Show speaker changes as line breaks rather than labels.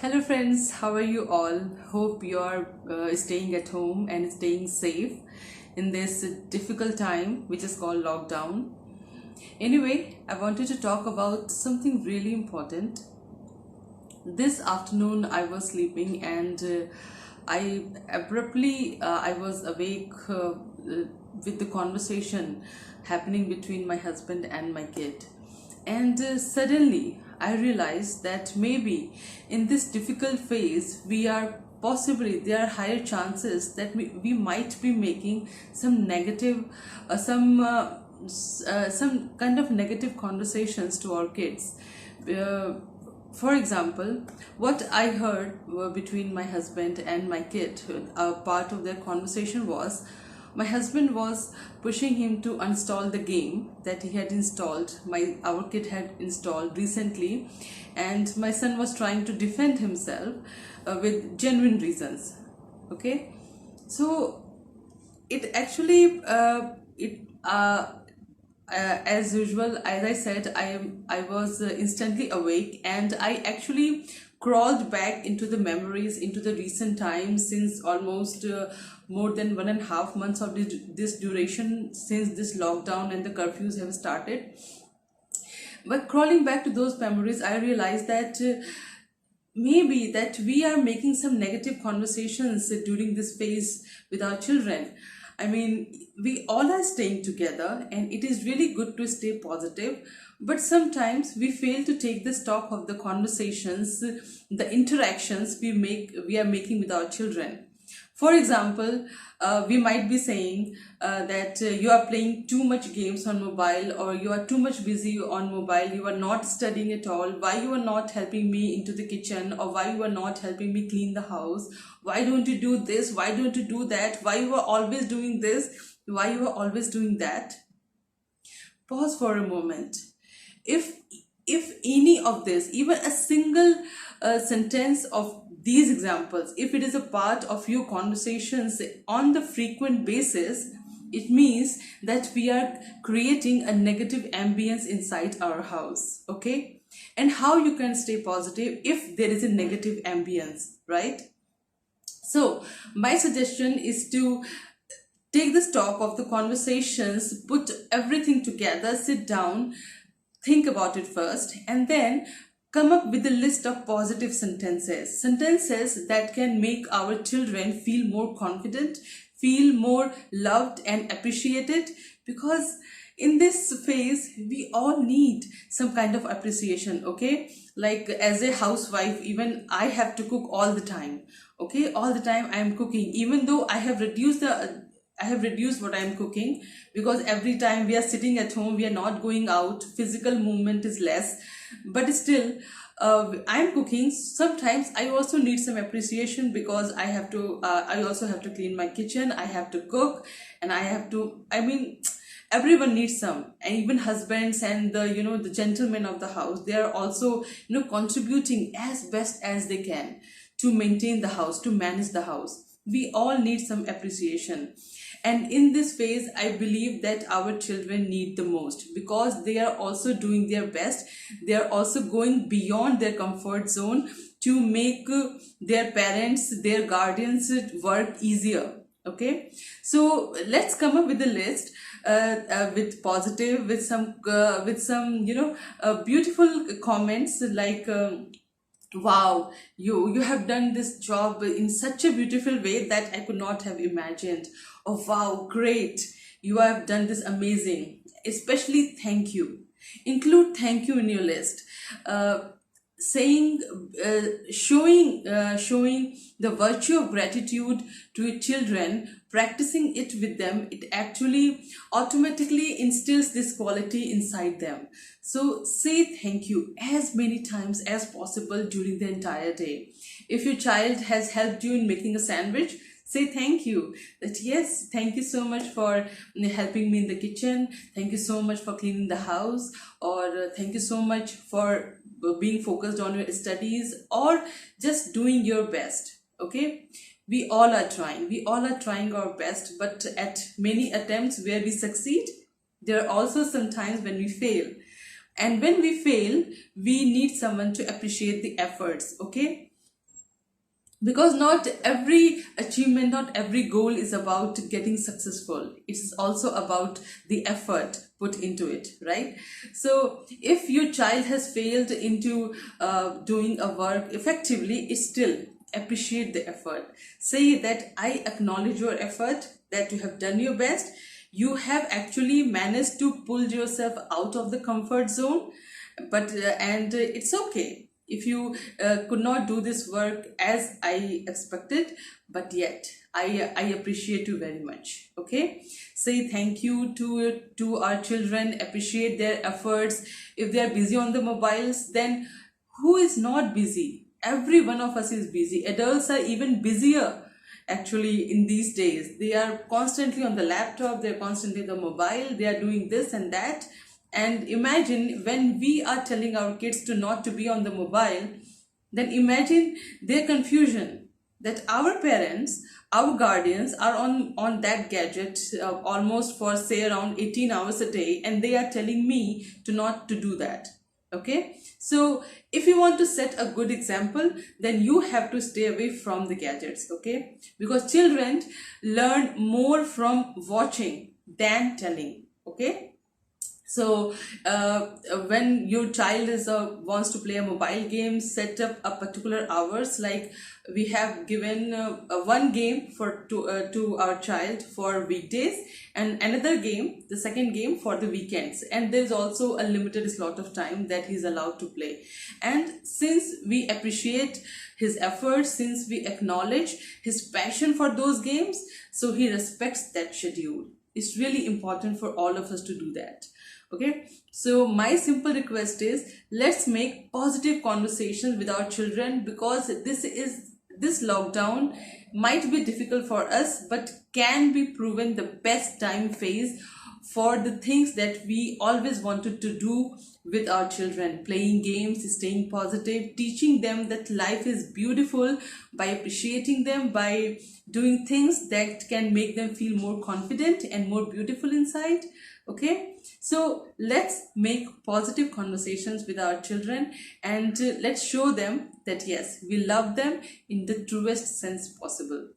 Hello friends, how are you all? Hope you are staying at home and staying safe in this difficult time which is called lockdown. Anyway, I wanted to talk about something really important. This afternoon I was sleeping and I was awake with the conversation happening between my husband and my kid. And suddenly I realized that maybe in this difficult phase, there are higher chances that we might be making some negative, some kind of negative conversations to our kids. Uh, for example, what I heard between my husband and my kid, a part of their conversation was my husband was pushing him to install the game that he had installed, our kid had installed recently, and my son was trying to defend himself with genuine reasons. Okay, so it actually it as usual, as I said, I was instantly awake, and I actually crawled back into the memories, into the recent times, since almost more than 1.5 months of this duration, since this lockdown and the curfews have started. But crawling back to those memories, I realized that maybe that we are making some negative conversations during this phase with our children. I mean, we all are staying together and it is really good to stay positive, but sometimes we fail to take the stock of the conversations, the interactions we are making with our children. For example, we might be saying that you are playing too much games on mobile, or you are too much busy on mobile, you are not studying at all, why you are not helping me into the kitchen, or why you are not helping me clean the house, why don't you do this, why don't you do that, why you are always doing this, why you are always doing that. Pause for a moment. If if any of this, even a single sentence of these examples, if it is a part of your conversations on the frequent basis, it means that we are creating a negative ambience inside our house. Okay, and how you can stay positive if there is a negative ambience, right? So my suggestion is to take the stock of the conversations, put everything together, sit down, think about it first, and then come up with a list of positive sentences that can make our children feel more confident, feel more loved and appreciated, because in this phase we all need some kind of appreciation. Okay, like as a housewife, even I have to cook all the time. Okay, all the time I am cooking, even though I have reduced what I am cooking, because every time we are sitting at home, we are not going out, physical movement is less, but still I am cooking. Sometimes I also need some appreciation, because I also have to clean my kitchen, I have to cook, and I have to, I mean, everyone needs some. And even husbands and the gentlemen of the house, they are also contributing as best as they can to maintain the house, to manage the house. We all need some appreciation. And in this phase, I believe that our children need the most, because they are also doing their best. They are also going beyond their comfort zone to make their parents, their guardians work easier. Okay, so let's come up with a list with positive, with some beautiful comments like. Wow, you have done this job in such a beautiful way that I could not have imagined. Oh wow, great, you have done this amazing. Especially thank you, include thank you in your list. uh, Saying, showing the virtue of gratitude to your children, practicing it with them, it actually automatically instills this quality inside them. So say thank you as many times as possible during the entire day. If your child has helped you in making a sandwich, say thank you, that yes, thank you so much for helping me in the kitchen, thank you so much for cleaning the house, or thank you so much for being focused on your studies, or just doing your best. Okay, we all are trying our best, but at many attempts where we succeed, there are also some times when we fail. And when we fail, we need someone to appreciate the efforts. Okay, because not every achievement, not every goal is about getting successful. It's also about the effort put into it, right? So if your child has failed into doing a work effectively, it's still appreciate the effort. Say that I acknowledge your effort, that you have done your best, you have actually managed to pull yourself out of the comfort zone. But and it's okay if you could not do this work as I expected, but yet I appreciate you very much. Okay, say thank you to our children, appreciate their efforts. If they are busy on the mobiles, then who is not busy? Every one of us is busy. Adults are even busier actually in these days. They are constantly on the laptop, they're constantly on the mobile, they are doing this and that. And imagine when we are telling our kids to not to be on the mobile, then imagine their confusion that our parents, our guardians are on that gadget almost for say around 18 hours a day, and they are telling me to not to do that. Okay, so if you want to set a good example, then you have to stay away from the gadgets. Okay, because children learn more from watching than telling. Okay, so when your child is wants to play a mobile game, set up a particular hours. Like we have given one game for to our child for weekdays, and another game, the second game, for the weekends. And there's also a limited slot of time that he's allowed to play. And since we appreciate his efforts, since we acknowledge his passion for those games, so he respects that schedule. It's really important for all of us to do that. Okay, so my simple request is, let's make positive conversations with our children, because this lockdown might be difficult for us, but can be proven the best time phase for the things that we always wanted to do with our children: playing games, staying positive, teaching them that life is beautiful, by appreciating them, by doing things that can make them feel more confident and more beautiful inside. Okay, so let's make positive conversations with our children, and let's show them that yes, we love them in the truest sense possible.